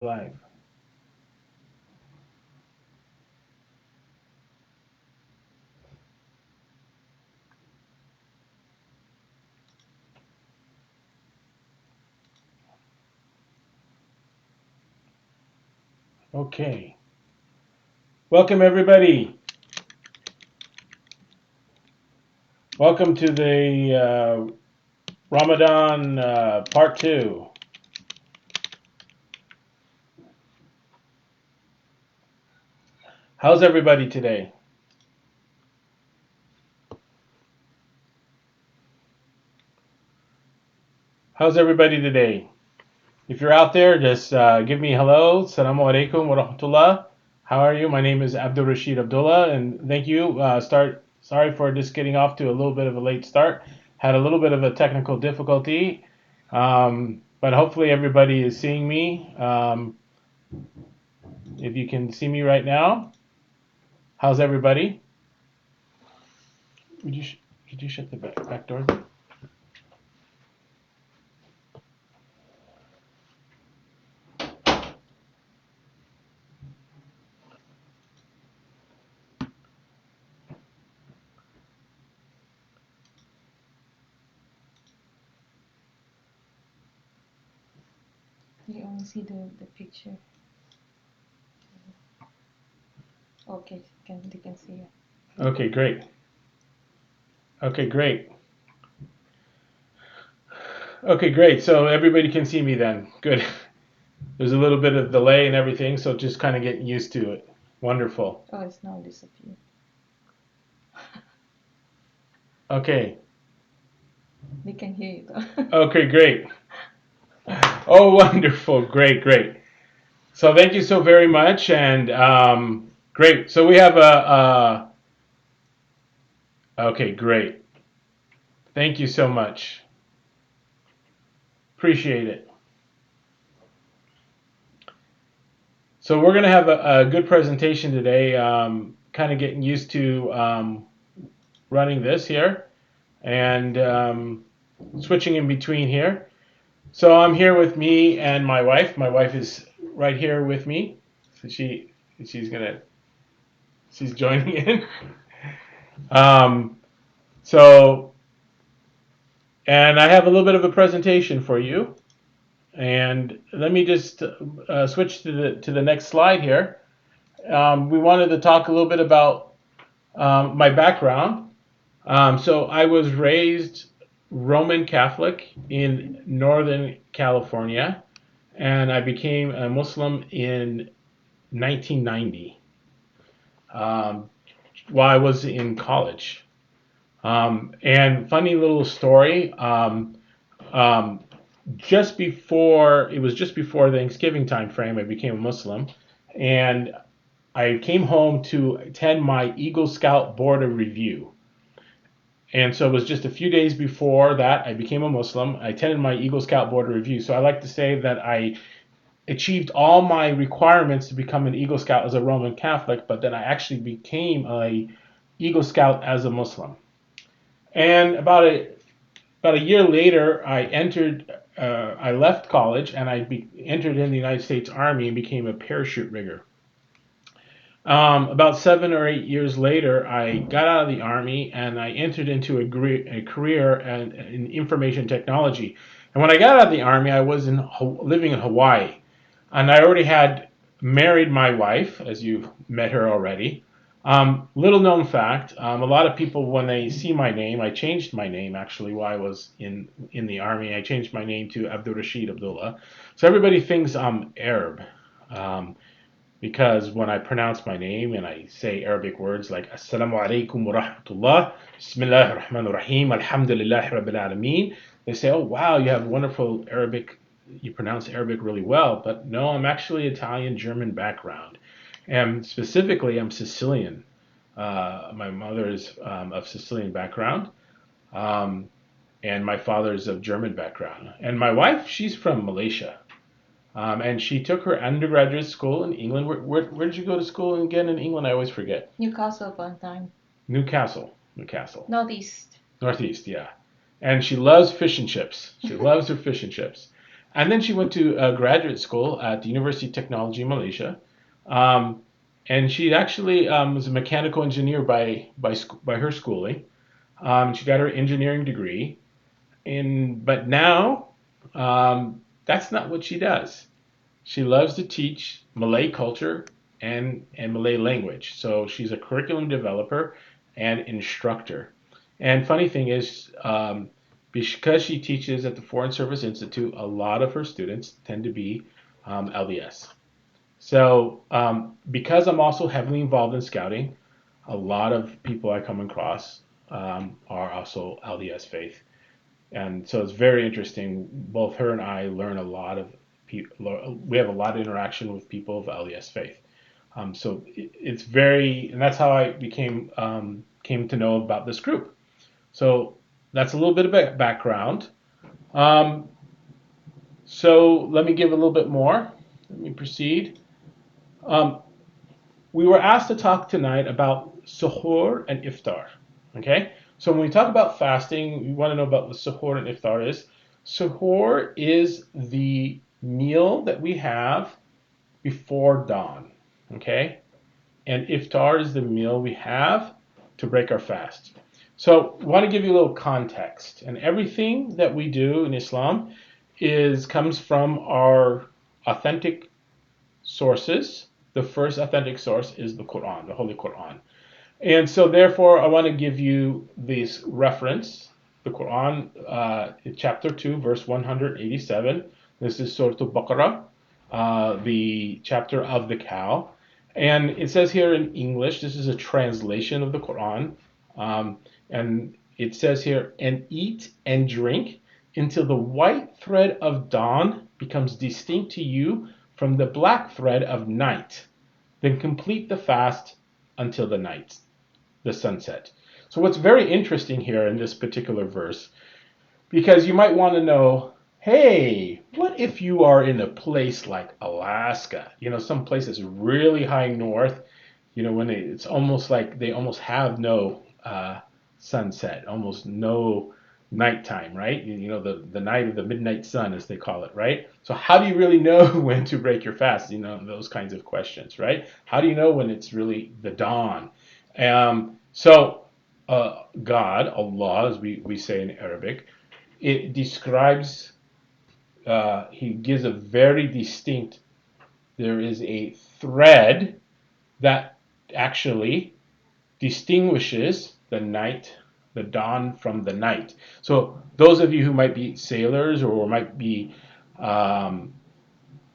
Live. Okay. Welcome, everybody. Welcome to the Ramadan Part 2. How's everybody today? How's everybody today? If you're out there, just give me hello. Assalamu alaikum wa rahmatullah. How are you? My name is Abdul Rashid Abdullah, and thank you. Sorry for just getting off to a little bit of a late start. Had a little bit of a technical difficulty, but hopefully everybody is seeing me. If you can see me right now, how's everybody? Would you could you shut the back door? You only see the picture. Okay, they can see it. Okay, great. Okay, great. Okay, great. So everybody can see me then. Good. There's a little bit of delay and everything, so just kind of getting used to it. Wonderful. Oh, it's now disappeared. Okay. They can hear you though. Okay, great. Oh, wonderful. Great, great. So thank you so very much, and great. So we have okay, great. Thank you so much. Appreciate it. So we're going to have a good presentation today, kind of getting used to running this here and switching in between here. So I'm here with me and my wife. My wife is right here with me. So she's joining in. Um, so and I have a little bit of a presentation for you. And let me just switch to the next slide here. We wanted to talk a little bit about my background. So I was raised Roman Catholic in Northern California, and I became a Muslim in 1990 while I was in college. And funny little story. Um, just before Thanksgiving time frame, I became a Muslim, and I came home to attend my Eagle Scout Board of Review. And so it was just a few days before that I became a Muslim. I attended my Eagle Scout Board of Review. So I like to say that I achieved all my requirements to become an Eagle Scout as a Roman Catholic, but then I actually became a Eagle Scout as a Muslim. And about a year later, I left college and entered in the United States Army and became a parachute rigger. About 7 or 8 years later, I got out of the Army and I entered into a career in information technology. And when I got out of the Army, I was living in Hawaii. And I already had married my wife, as you've met her already. Little known fact, a lot of people, when they see my name, I changed my name actually while I was in the Army. I changed my name to Abdul Rashid Abdullah. So everybody thinks I'm Arab. Um, because when I pronounce my name and I say Arabic words like Assalamu alaikum wa rahmatullah, Bismillah ar-Rahman ar-Rahim, Alhamdulillah Rabbil Alameen, they say, oh wow, you have wonderful Arabic, you pronounce Arabic really well. But no, I'm actually Italian German background. And specifically, I'm Sicilian. My mother is of Sicilian background, um, and my father is of German background. And my wife, she's from Malaysia. And she took her undergraduate school in England. Where did you go to school again in England? I always forget. Newcastle upon Tyne. Newcastle. Northeast. Northeast, yeah. And she loves fish and chips. She loves her fish and chips. And then she went to graduate school at the University of Technology in Malaysia. Um, and she actually was a mechanical engineer by her schooling. She got her engineering degree. But now that's not what she does. She loves to teach Malay culture and Malay language. So she's a curriculum developer and instructor. And funny thing is, because she teaches at the Foreign Service Institute, a lot of her students tend to be LDS. So because I'm also heavily involved in scouting, a lot of people I come across are also LDS faith. And so it's very interesting. Both her and I learn a lot of people. We have a lot of interaction with people of LDS faith. So it's very, and that's how I came to know about this group. So that's a little bit of background. Um, so let me give a little bit more. Let me proceed. Um, we were asked to talk tonight about suhoor and iftar. Okay, so when we talk about fasting, we want to know about what suhoor and iftar is. Suhoor is the meal that we have before dawn. Okay, and iftar is the meal we have to break our fast. So we want to give you a little context, and everything that we do in Islam is comes from our authentic sources. The first authentic source is the Quran, the Holy Quran. And so, therefore, I want to give you this reference, the Quran, chapter 2, verse 187. This is Surah Al-Baqarah, the chapter of the cow. And it says here in English, this is a translation of the Quran. And it says here, and eat and drink until the white thread of dawn becomes distinct to you from the black thread of night. Then complete the fast until the sunset. So what's very interesting here in this particular verse, because you might want to know, hey, what if you are in a place like Alaska? Some places really high north, when it's almost like they almost have no sunset, almost no nighttime, right? The night of the midnight sun, as they call it, right? So how do you really know when to break your fast? Those kinds of questions, right? How do you know when it's really the dawn? So God, Allah, as we say in Arabic, it describes, he gives a very distinct, there is a thread that actually distinguishes the dawn from the night. So those of you who might be sailors or might be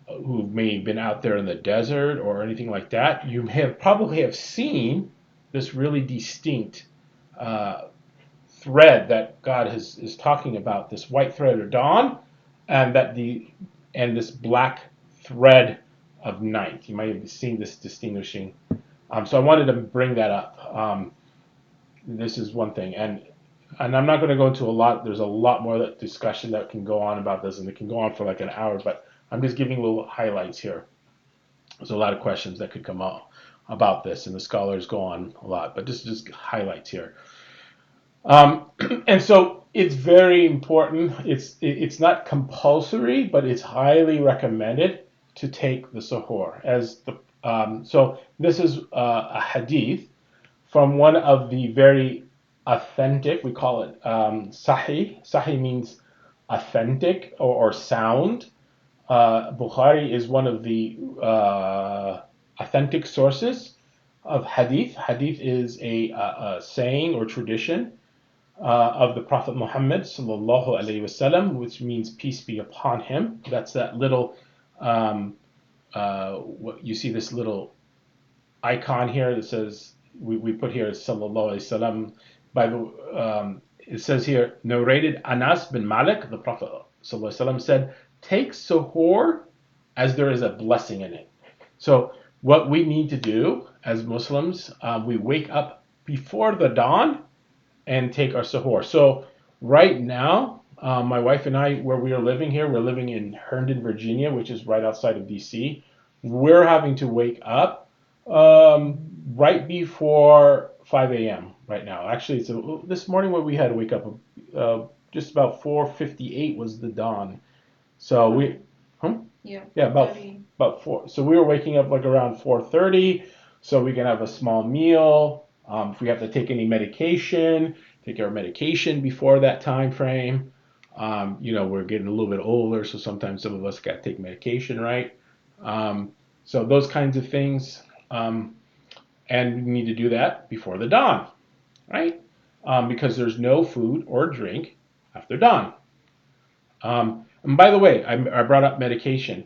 who may have been out there in the desert or anything like that, you probably have seen this really distinct uh, thread that God is talking about, this white thread of dawn, and this black thread of night. You might have seen this distinguishing. So I wanted to bring that up. This is one thing, and I'm not going to go into a lot. There's a lot more discussion that can go on about this, and it can go on for like an hour. But I'm just giving little highlights here. There's a lot of questions that could come out about this, and the scholars go on a lot. But just highlights here. And so it's very important. It's not compulsory, but it's highly recommended to take the suhoor so this is a hadith from one of the very authentic. We call it sahih. Sahih means authentic or sound. Bukhari is one of the authentic sources of hadith. Hadith is a saying or tradition of the Prophet Muhammad sallallahu alaihi wasallam, which means peace be upon him. That's that little. What you see, this little icon here that says we put here sallallahu alaihi wasallam. It says here, narrated Anas bin Malik, the Prophet sallallahu alaihi wasallam said, "Take suhoor as there is a blessing in it." So what we need to do as Muslims, we wake up before the dawn and take our suhoor. So right now, my wife and I, where we are living here, we're living in Herndon, Virginia, which is right outside of DC. We're having to wake up right before 5 a.m. right now. Actually, this morning what we had to wake up just about 4:58 was the dawn. So we, Yeah, yeah, 4:30. about 4. So we were waking up like around 4:30, so we can have a small meal. If we have to take any medication, take our medication before that time frame. We're getting a little bit older, so sometimes some of us got to take medication, right? Um, so those kinds of things, and we need to do that before the dawn, right? Because there's no food or drink after dawn. And by the way, I brought up medication.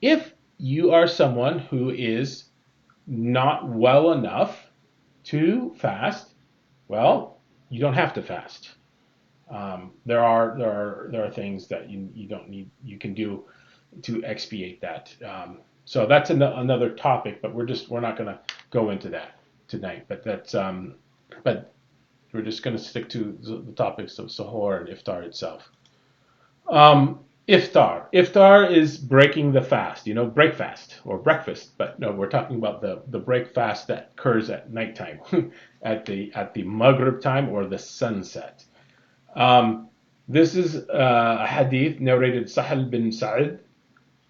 If you are someone who is not well enough to fast, well, you don't have to fast. There are things that you don't need you can do to expiate that. So that's another topic, but we're not going to go into that tonight. But we're just going to stick to the topics of sahur and iftar itself. Iftar. Iftar is breaking the fast, break fast or breakfast. But no, we're talking about the break fast that occurs at nighttime, at the Maghrib time or the sunset. Um, this is a hadith narrated Sahal bin Sa'id.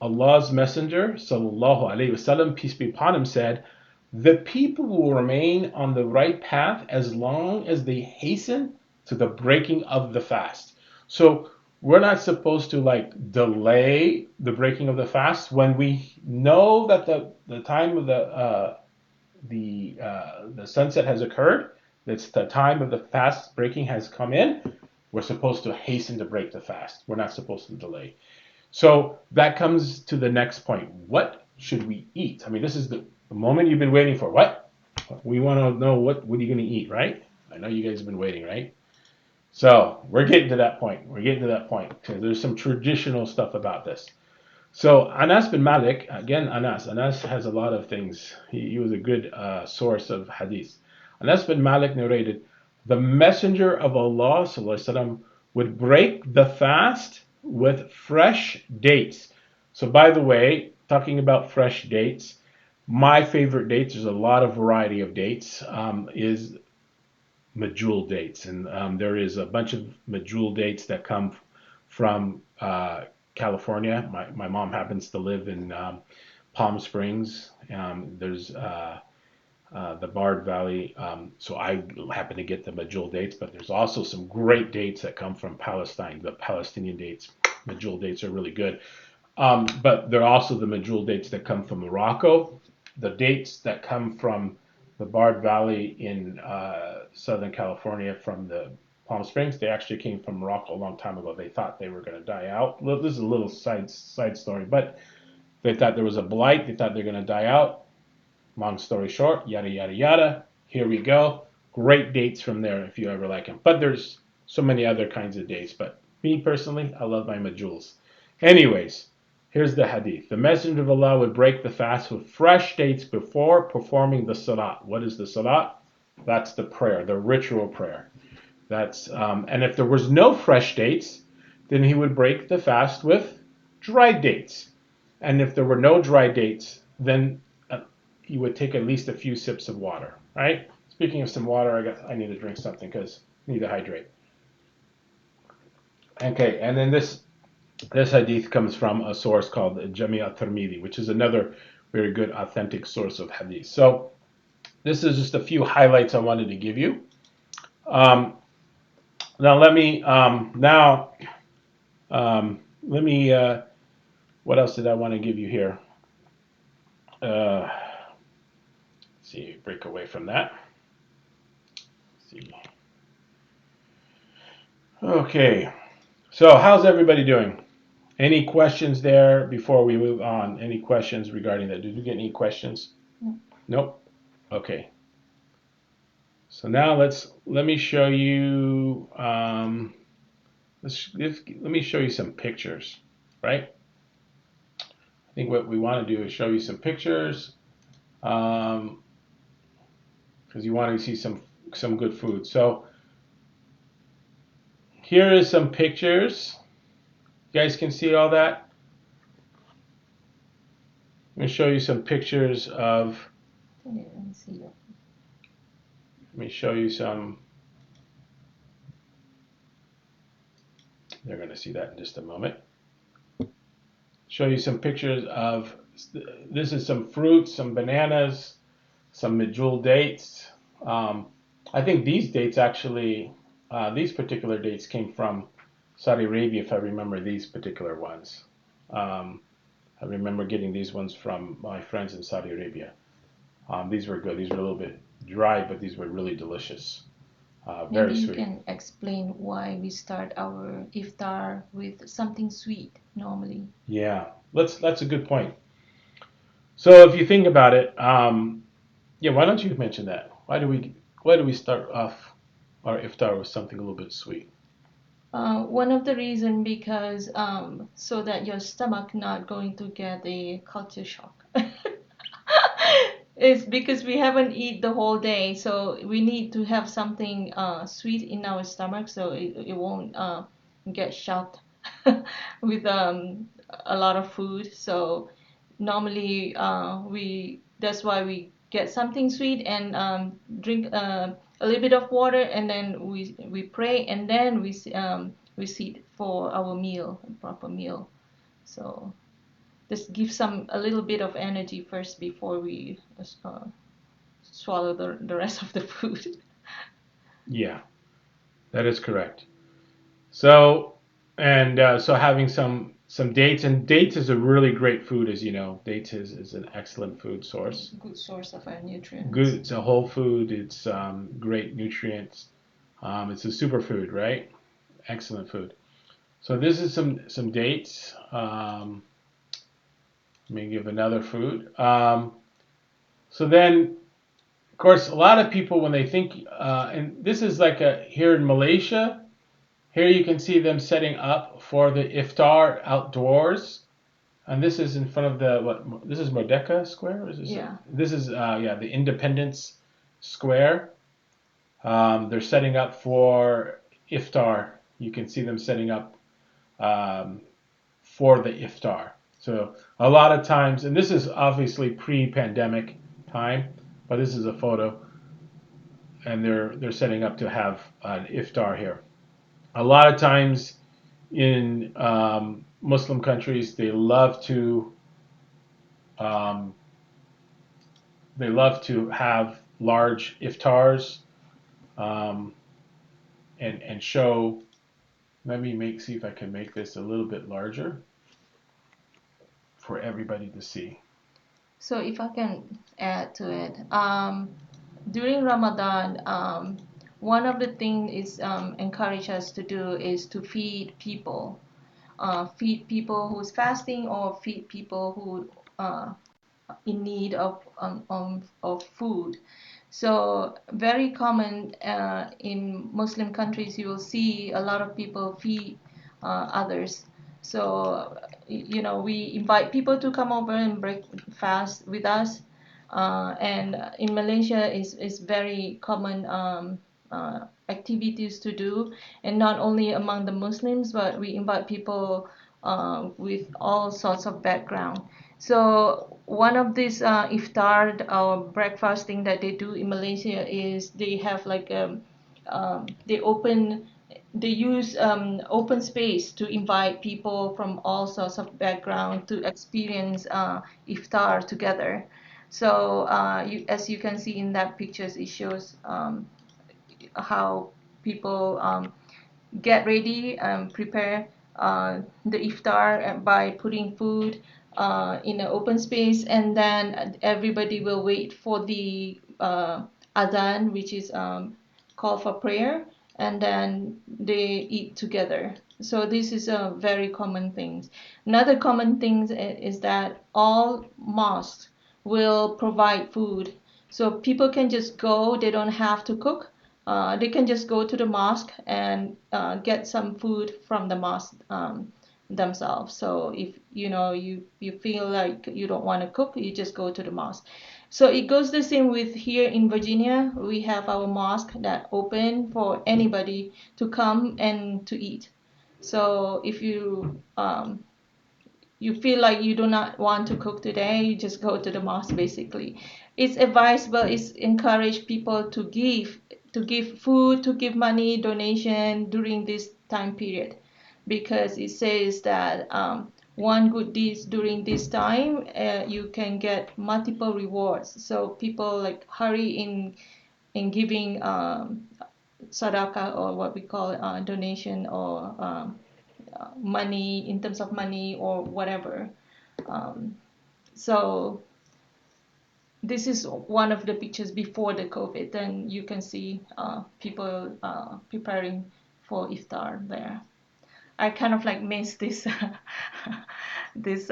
Allah's Messenger, sallallahu alaihi wasallam, peace be upon him, said, "The people will remain on the right path as long as they hasten to the breaking of the fast." So we're not supposed to like delay the breaking of the fast when we know that the time of the sunset has occurred. That's the time of the fast breaking has come in. We're supposed to hasten to break the fast. We're not supposed to delay. So that comes to the next point. What should we eat? I mean, this is the moment you've been waiting for. What? We want to know what are you going to eat, right? I know you guys have been waiting, right? So we're getting to that point. We're getting to that point because there's some traditional stuff about this. So Anas bin Malik, again, Anas has a lot of things. He was a good source of hadith. Anas bin Malik narrated, the Messenger of Allah وسلم, would break the fast with fresh dates. So by the way, talking about fresh dates, my favorite dates, there's a lot of variety of dates, is Majul dates. And there is a bunch of Majul dates that come from California. My mom happens to live in Palm Springs. There's the Bard Valley. So I happen to get the Majul dates, but there's also some great dates that come from Palestine. The Palestinian dates, Majul dates are really good. But there are also the Majul dates that come from Morocco. The dates that come from the Bard Valley in Southern California from the Palm Springs, they actually came from Morocco a long time ago. They thought they were going to die out. This is a little side story, but they thought there was a blight. They thought they were going to die out. Long story short, yada yada yada. Here we go. Great dates from there if you ever like them. But there's so many other kinds of dates. But me personally, I love my majuls. Anyways, here's the hadith. The Messenger of Allah would break the fast with fresh dates before performing the salat. What is the salat? That's the prayer, the ritual prayer. And if there was no fresh dates, then he would break the fast with dried dates. And if there were no dry dates, then he would take at least a few sips of water. Right? Speaking of some water, I need to drink something because I need to hydrate. Okay, and then this hadith comes from a source called Jami' al-Tirmidhi, which is another very good authentic source of hadith. So this is just a few highlights I wanted to give you. Now let me what else did I want to give you here? Let's see, break away from that. Let's see. Okay, so how's everybody doing? Any questions there before we move on? Any questions regarding that? Did you get any questions? No. Nope. Okay. So now let me show you. Let me show you some pictures, right? I think what we want to do is show you some pictures, because you want to see some good food. So here is some pictures. You guys can see all that. I'm going to show you some pictures of. Let me see you. Let me show you some. They're going to see that in just a moment. show you some pictures of this is some fruits, some bananas, some medjool dates. Um, I think these dates actually, these particular dates came from Saudi Arabia, if I remember these particular ones. Um, I remember getting these ones from my friends in Saudi Arabia. These were good. These were a little bit dry, but these were really delicious. Maybe Very you sweet. can explain why we start our iftar with something sweet normally. Yeah, that's a good point. So if you think about it, yeah, why don't you mention that? Why do we start off our iftar with something a little bit sweet? One of the reason because so that your stomach not going to get a culture shock. It's because we haven't eat the whole day, so we need to have something sweet in our stomach so it won't get shocked with a lot of food. So normally we that's why we get something sweet and drink a little bit of water, and then we pray, and then we sit for our meal, a proper meal. So just give some a little bit of energy first before we swallow the rest of the food. Yeah, that is correct. So so having some dates, and dates is a really great food, as you know. Dates is an excellent food source. Good source of our Good. nutrients. It's a whole food. It's great nutrients. It's a superfood, right? Excellent food. So this is some dates. Let me give another food. So then, of course, a lot of people when they think, and this is like a here in Malaysia. Here you can see them setting up for the iftar outdoors, and this is in front of the what? This is Merdeka Square. Or is this? Yeah. This is yeah, the Independence Square. They're setting up for iftar. You can see them setting up um, for the iftar. So a lot of times, and this is obviously pre-pandemic time, but this is a photo, and they're setting up to have an iftar here. A lot of times in Muslim countries, um, they love to have large iftars um, and show. Let me see if I can make this a little bit larger for everybody to see. So if I can add to it, during Ramadan, one of the things is encourage us to do is to feed people who's fasting, or feed people who in need of food. So very common in Muslim countries, you will see a lot of people feed others. So we invite people to come over and break fast with us. And in Malaysia is very common activities to do, and not only among the Muslims, but we invite people with all sorts of background. So one of these iftar or breakfasting that they do in Malaysia is they have like they open they use open space to invite people from all sorts of background to experience iftar together. So as you can see in that pictures, it shows how people get ready and prepare the iftar by putting food in an open space, and then everybody will wait for the adhan, which is call for prayer, and then they eat together. So this is a very common thing. Another common thing is that all mosques will provide food, so people can just go, they don't have to cook. They can just go to the mosque and get some food from the mosque themselves. So if you feel like you don't want to cook, you just go to the mosque. So it goes the same with here in Virginia. We have our mosque that open for anybody to come and to eat. So if you feel like you do not want to cook today, you just go to the mosque basically. It's advisable, it's encourage people to give food, to give money donation during this time period, because it says that one good deed during this time, you can get multiple rewards. So people like hurry in giving sadaqah, or what we call donation, or money, in terms of money or whatever. Um, so this is one of the pictures before the COVID. Then you can see people preparing for iftar there. I kind of like miss this this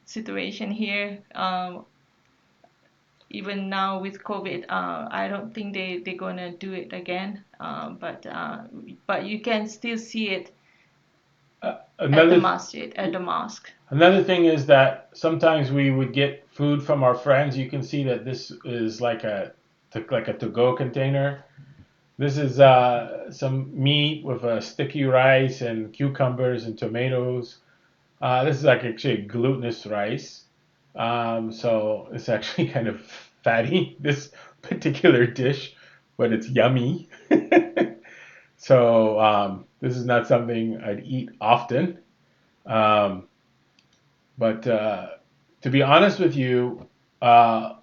situation here. Even now with COVID, I don't think they're gonna do it again. But you can still see it at the Another masjid, at the mosque. Another thing is that sometimes we would get food from our friends. You can see that this is like a to-go container. This is some meat with a sticky rice and cucumbers and tomatoes. This is like actually glutinous rice. So it's actually kind of fatty, this particular dish, but it's yummy. So this is not something I'd eat often. Um, but to be honest with you, uh,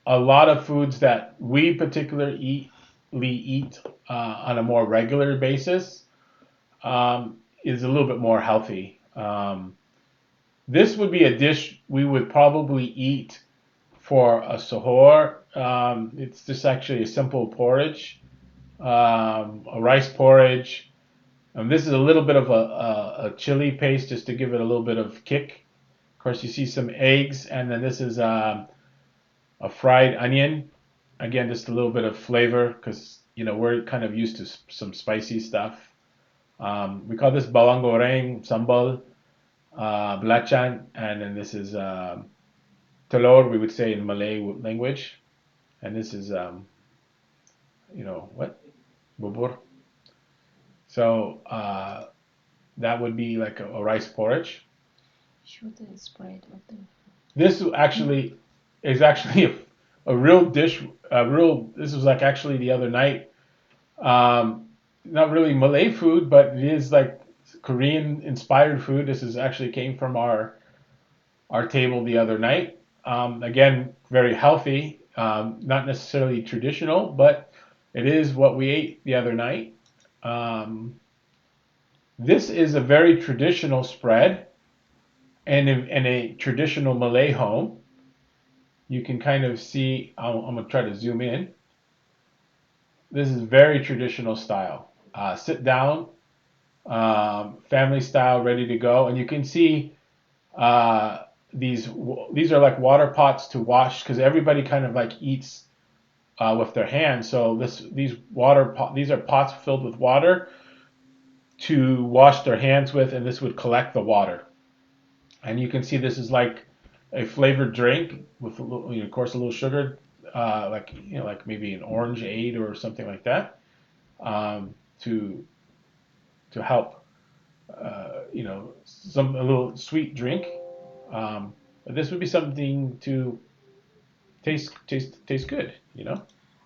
a lot of foods that we particularly eat on a more regular basis is a little bit more healthy. This would be a dish we would probably eat for a sahur. It's just actually a simple porridge, a rice porridge. This is a little bit of a chili paste just to give it a little bit of kick. Of course, you see some eggs, and then this is a fried onion. Again, just a little bit of flavor because we're kind of used to some spicy stuff. We call this bawang goreng, sambal, belacan, and then this is telur. We would say in Malay language, and this is what bubur. So that would be like a rice porridge. Show the spread of the. This actually is actually a real dish. This was like actually the other night. Not really Malay food, but it is like Korean inspired food. This is actually came from our table the other night. Again, very healthy. Not necessarily traditional, but it is what we ate the other night. This is a very traditional spread, and in a traditional Malay home. You can kind of see, I'm going to try to zoom in. This is very traditional style. Sit down, family style, ready to go. And you can see these are like water pots to wash because everybody kind of like eats with their hands. So these are pots filled with water to wash their hands with, and this would collect the water. And you can see this is like a flavored drink with, of course, a little sugar, like maybe an orangeade or something like that, to help, a little sweet drink. But this would be something to taste good.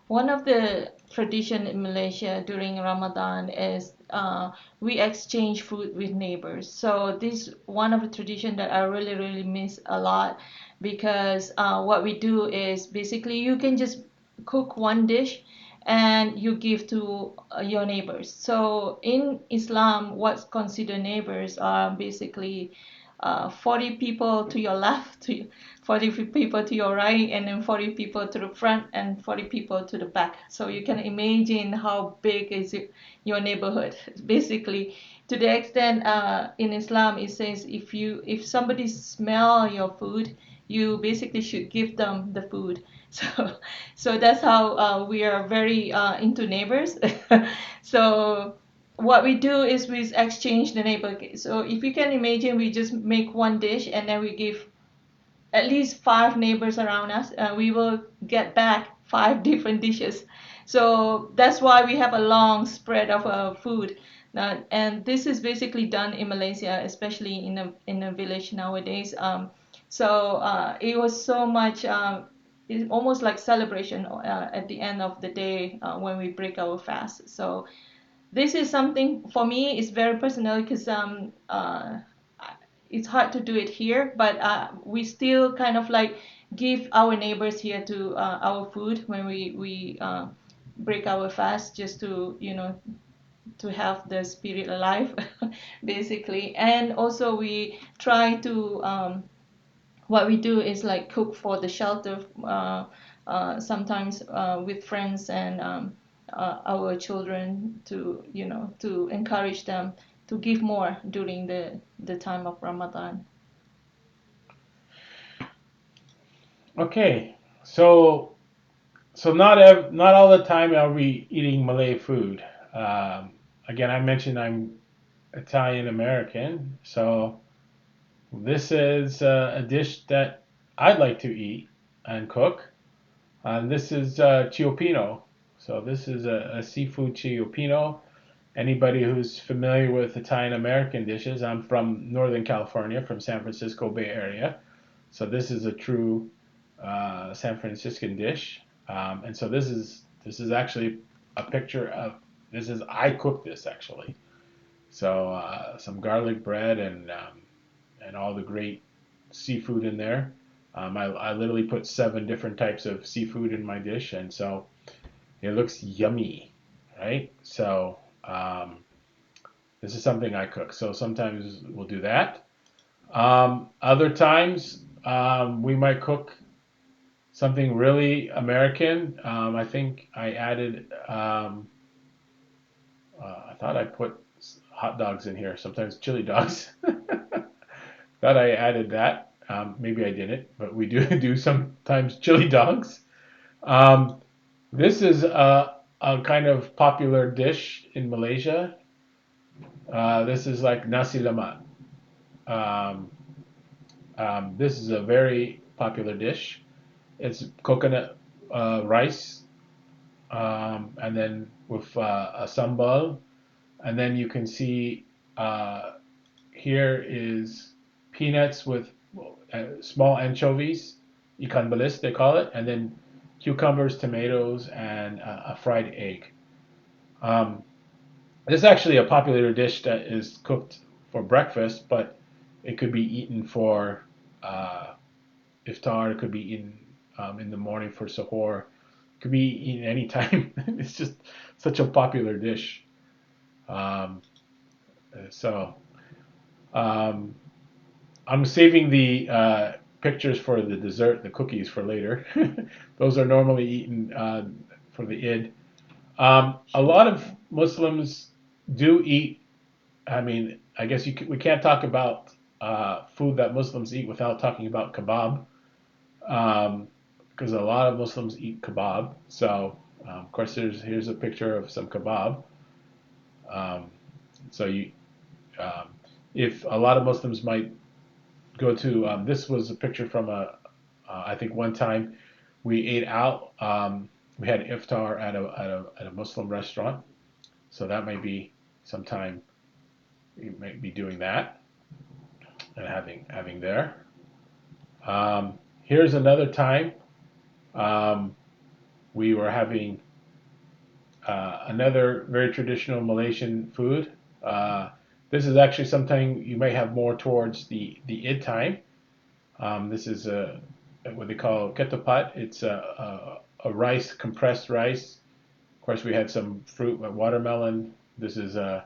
One of the tradition in Malaysia during Ramadan is we exchange food with neighbors. So this one of the tradition that I really really miss a lot, because what we do is basically you can just cook one dish and you give to your neighbors. So in Islam, what's considered neighbors are basically 40 people to your left, 40 people to your right, and then 40 people to the front, and 40 people to the back. So you can imagine how big is your neighborhood. Basically, to the extent in Islam it says if somebody smell your food, you basically should give them the food. So that's how we are very into neighbors. So what we do is we exchange the neighbor. So if you can imagine, we just make one dish and then we give at least 5 neighbors around us. We will get back 5 different dishes. So that's why we have a long spread of food. And this is basically done in Malaysia, especially in a village nowadays. It was so much. It's almost like celebration at the end of the day when we break our fast. So this is something for me. It's very personal because it's hard to do it here, but we still kind of like give our neighbors here to our food when we break our fast, just to to have the spirit alive, basically. And also we try to what we do is like cook for the shelter, sometimes with friends and our children, to to encourage them to give more during the time of Ramadan. Okay, so not all the time are we eating Malay food. Again, I mentioned I'm Italian American, so this is a dish that I'd like to eat and cook. This is ciopino. So this is a seafood ciopino. Anybody who's familiar with Italian American dishes, I'm from Northern California, from San Francisco Bay Area. So this is a true San Franciscan dish. And so this is actually a picture of this is I cooked this actually. So some garlic bread and all the great seafood in there. I literally put 7 different types of seafood in my dish, and so it looks yummy, right? So this is something I cook. So sometimes we'll do that. Other times we might cook something really American. I think I added. I thought I put hot dogs in here. Sometimes chili dogs. Thought I added that. Maybe I didn't, but we do do sometimes chili dogs. Um, this is a kind of popular dish in Malaysia. This is like nasi lemak. Um, this is a very popular dish. It's coconut rice, and then with a sambal, and then you can see here is peanuts with small anchovies, ikan bilis they call it, and then cucumbers, tomatoes, and a fried egg. Um, this is actually a popular dish that is cooked for breakfast, but it could be eaten for uh, iftar. It could be eaten in the morning for sahur. It could be eaten anytime. It's just such a popular dish. Um, so um, I'm saving the pictures for the dessert, the cookies, for later. Those are normally eaten for the Eid. A lot of Muslims do eat. I mean, I guess we can't talk about food that Muslims eat without talking about kebab, um, because a lot of Muslims eat kebab. So, of course, here's a picture of some kebab. Um, so um, if a lot of Muslims might go to, this was a picture from I think one time we ate out. We had iftar at a Muslim restaurant. So that might be sometime you might be doing that and having there. Here's another time um, we were having another very traditional Malaysian food. This is actually something you may have more towards the Eid time. This is what they call ketupat. It's a rice, compressed rice. Of course, we had some fruit, like watermelon. This is a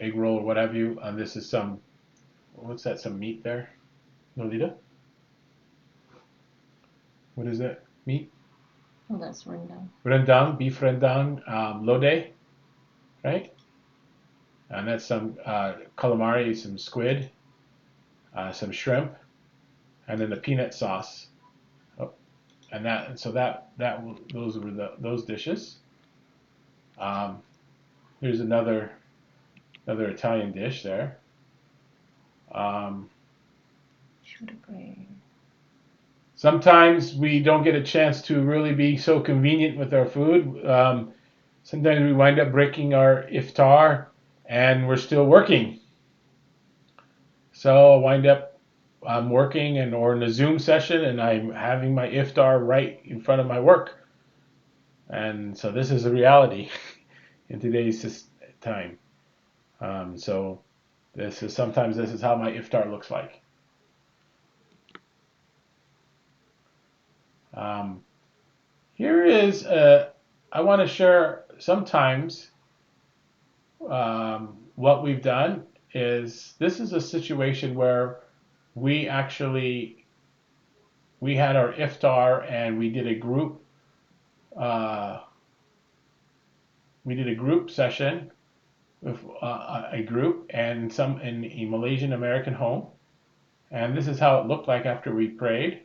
egg roll or what have you. And this is some, what's that, some meat there? Nolita? What is that? Meat? Oh, that's rendang. Rendang, beef rendang, lode, right? And that's some calamari, some squid, some shrimp, and then the peanut sauce. Oh, and so that those were those dishes. Um, here's another Italian dish there. Um, Sometimes we don't get a chance to really be so convenient with our food. Sometimes we wind up breaking our iftar and we're still working. So I wind up I'm working and or in a Zoom session and I'm having my iftar right in front of my work. And so this is a reality in today's time. So Sometimes this is how my iftar looks like. Um, Here is I want to share sometimes what we've done is this is a situation where we actually we had our iftar and uh, we did a group session with a group and some in a Malaysian American home, and this is how it looked like after we prayed.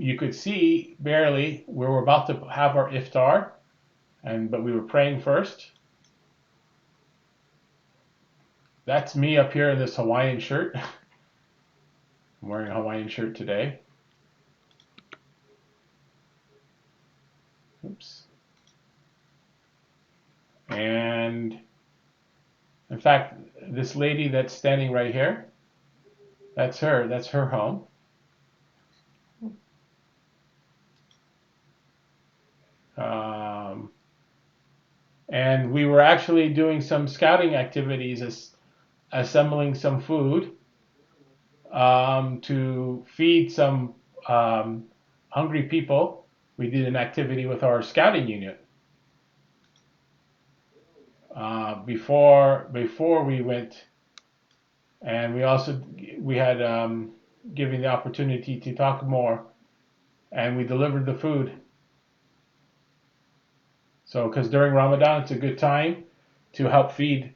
You could see barely we were about to have our iftar, but we were praying first. That's me up here in this Hawaiian shirt. I'm wearing a Hawaiian shirt today. Oops. And in fact, this lady that's standing right here, that's her. That's her home. Um, and we were actually doing some scouting activities, assembling some food to feed some hungry people. We did an activity with our scouting unit before we went, and we had given the opportunity to talk more, and we delivered the food. So, because during Ramadan, it's a good time to help feed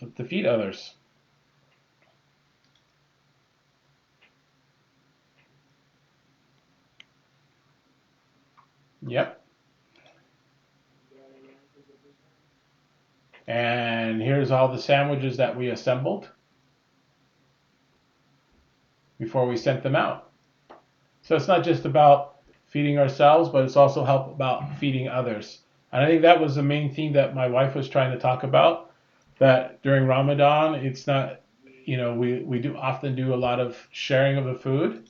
others. Yep. And here's all the sandwiches that we assembled before we sent them out. So it's not just about feeding ourselves, but it's also help about feeding others. And I think that was the main theme that my wife was trying to talk about. That during Ramadan, it's not, we do often do a lot of sharing of the food.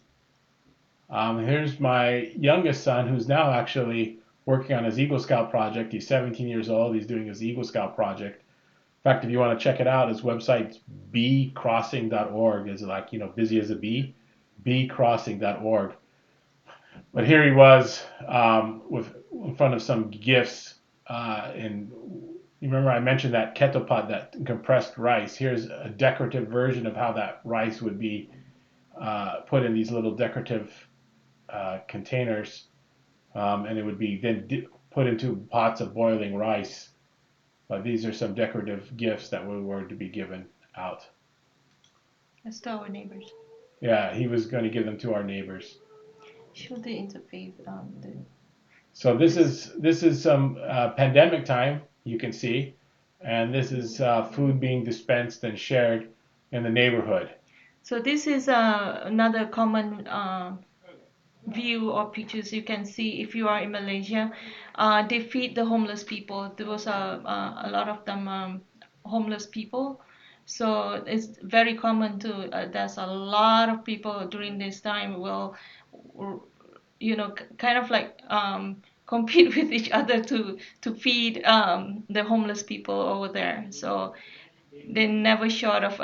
Here's my youngest son, who's now actually working on his Eagle Scout project. He's 17 years old. He's doing his Eagle Scout project. In fact, if you want to check it out, his website's beecrossing.org. Is like, busy as a bee, beecrossing.org. But here he was in front of some gifts. And you remember I mentioned that kettle pot, that compressed rice. Here's a decorative version of how that rice would be put in these little decorative containers, and it would be then put into pots of boiling rice. But these are some decorative gifts that were to be given out. That's to our neighbors. Yeah, he was going to give them to our neighbors. Show the interfaith. So this is some pandemic time, you can see, and this is food being dispensed and shared in the neighborhood. So this is another common view or pictures you can see if you are in Malaysia. They feed the homeless people. There was a lot of them homeless people. So it's very common to there's a lot of people during this time will kind of like compete with each other to feed the homeless people over there. So they're never short of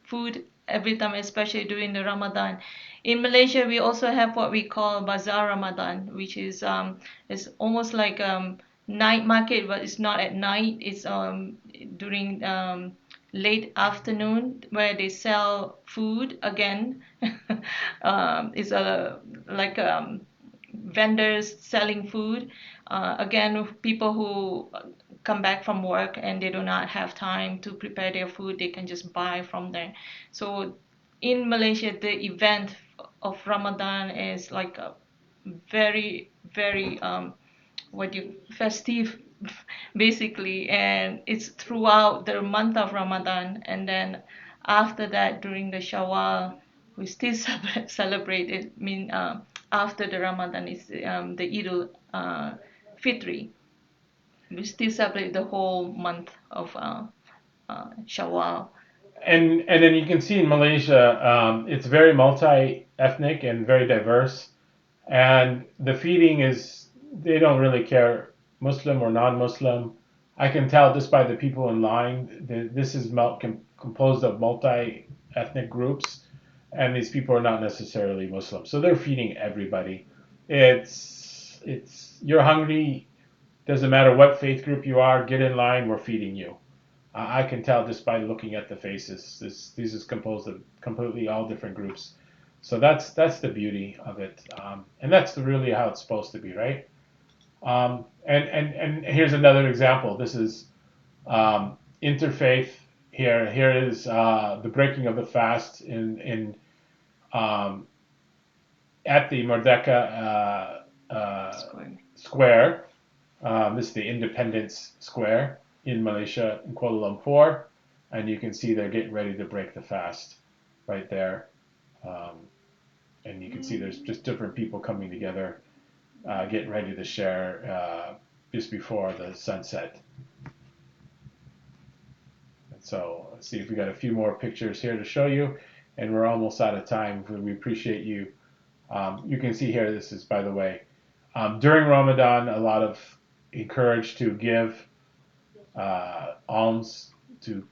food every time, especially during the Ramadan. In Malaysia, we also have what we call Bazaar Ramadan, which is it's almost like night market, but it's not at night. It's during late afternoon where they sell food again. It's a like vendors selling food. Again, people who come back from work and they do not have time to prepare their food, they can just buy from there. So in Malaysia, the event of Ramadan is like a very, very festive basically, and it's throughout the month of Ramadan, and then after that during the Shawwal we still celebrate it. I mean, after the Ramadan is the Eid Fitri. We still celebrate the whole month of Shawwal. And then you can see in Malaysia, it's very multi-ethnic and very diverse. And the feeding is, they don't really care Muslim or non-Muslim. I can tell just by the people in line. This is composed of multi-ethnic groups, and these people are not necessarily Muslim, so they're feeding everybody. It's you're hungry. Doesn't matter what faith group you are. Get in line. We're feeding you. I can tell just by looking at the faces. This is composed of completely all different groups. So that's the beauty of it, and that's really how it's supposed to be, right? And here's another example. This is interfaith. Here is the breaking of the fast in um, at the Merdeka Square. This is the Independence Square in Malaysia, in Kuala Lumpur, and you can see they're getting ready to break the fast right there. Um, and you can see there's just different people coming together, getting ready to share just before the sunset. And so let's see if we got a few more pictures here to show you, and we're almost out of time. We appreciate you. You can see here, this is, by the way, during Ramadan, a lot of encouraged to give alms to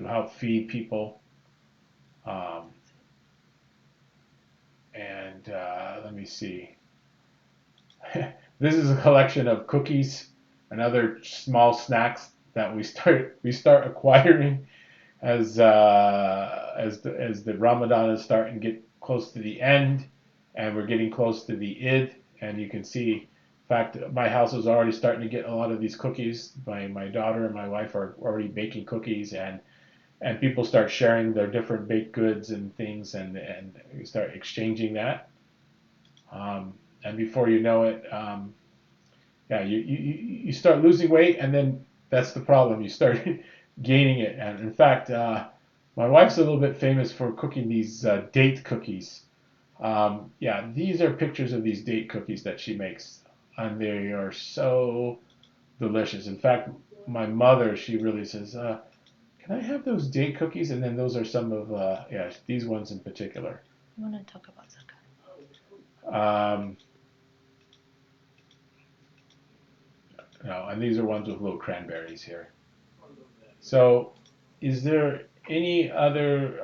help feed people. Um, and let me see. This is a collection of cookies and other small snacks that we start acquiring as the Ramadan is starting to get close to the end, and we're getting close to the Eid. And you can see, in fact, my house is already starting to get a lot of these cookies. My daughter and my wife are already baking cookies, and people start sharing their different baked goods and things, and we start exchanging that. And before you know it, yeah, you start losing weight, and then that's the problem. You start gaining it. And in fact, my wife's a little bit famous for cooking these date cookies. Yeah, these are pictures of these date cookies that she makes, and they are so delicious. In fact, my mother, she really says, "Can I have those date cookies?" And then those are some of, yeah, these ones in particular. You want to talk about zakat? Um, no, and these are ones with little cranberries here. So, is there any other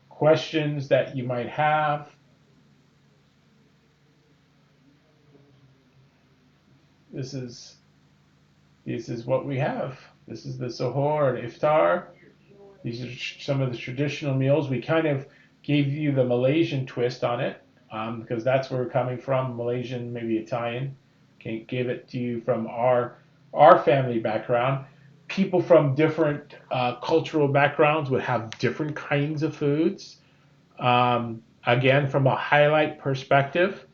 questions that you might have? This is this is what we have. This is the suhoor and iftar. These are some of the traditional meals. We kind of gave you the Malaysian twist on it because that's where we're coming from, Malaysian, maybe Italian. Gave it to you from our family background. People from different cultural backgrounds would have different kinds of foods. Again, from a highlight perspective,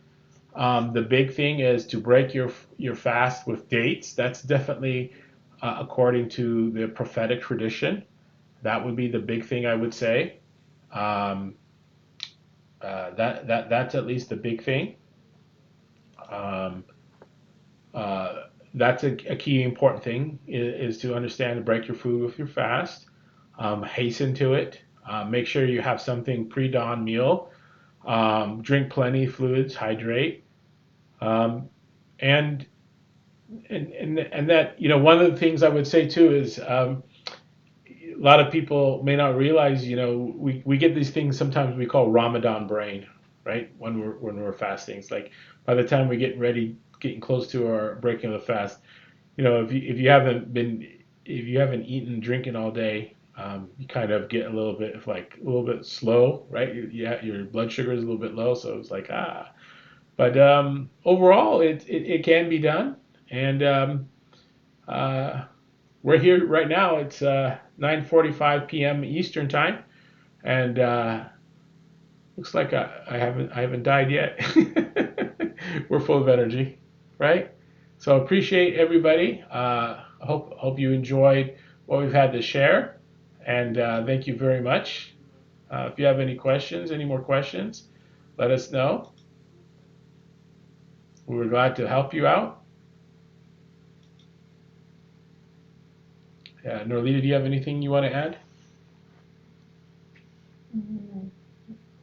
the big thing is to break your fast with dates. That's definitely according to the prophetic tradition. That would be the big thing I would say. Um, that's at least the big thing. Um, that's a key important thing is to understand and break your food with your fast. Hasten to it. Make sure you have something pre-dawn meal. Drink plenty of fluids. Hydrate. Um, and and that one of the things I would say too is a lot of people may not realize we get these things sometimes we call Ramadan brain, right? When we're fasting, it's like by the time we get ready, getting close to our breaking of the fast, if you haven't eaten drinking all day, you kind of get a little bit of like a little bit slow, right? Your blood sugar is a little bit low, so it's like but overall it can be done, and uh, we're here right now. It's 9:45 p.m. Eastern time, and looks like I haven't died yet. We're full of energy, right? So appreciate everybody. Hope you enjoyed what we've had to share, and thank you very much. If you have any more questions, let us know. We were glad to help you out. Norlita, do you have anything you want to add?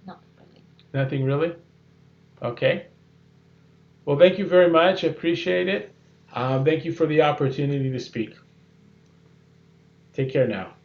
Not really. Nothing really? Okay. Well, thank you very much. I appreciate it. Thank you for the opportunity to speak. Take care now.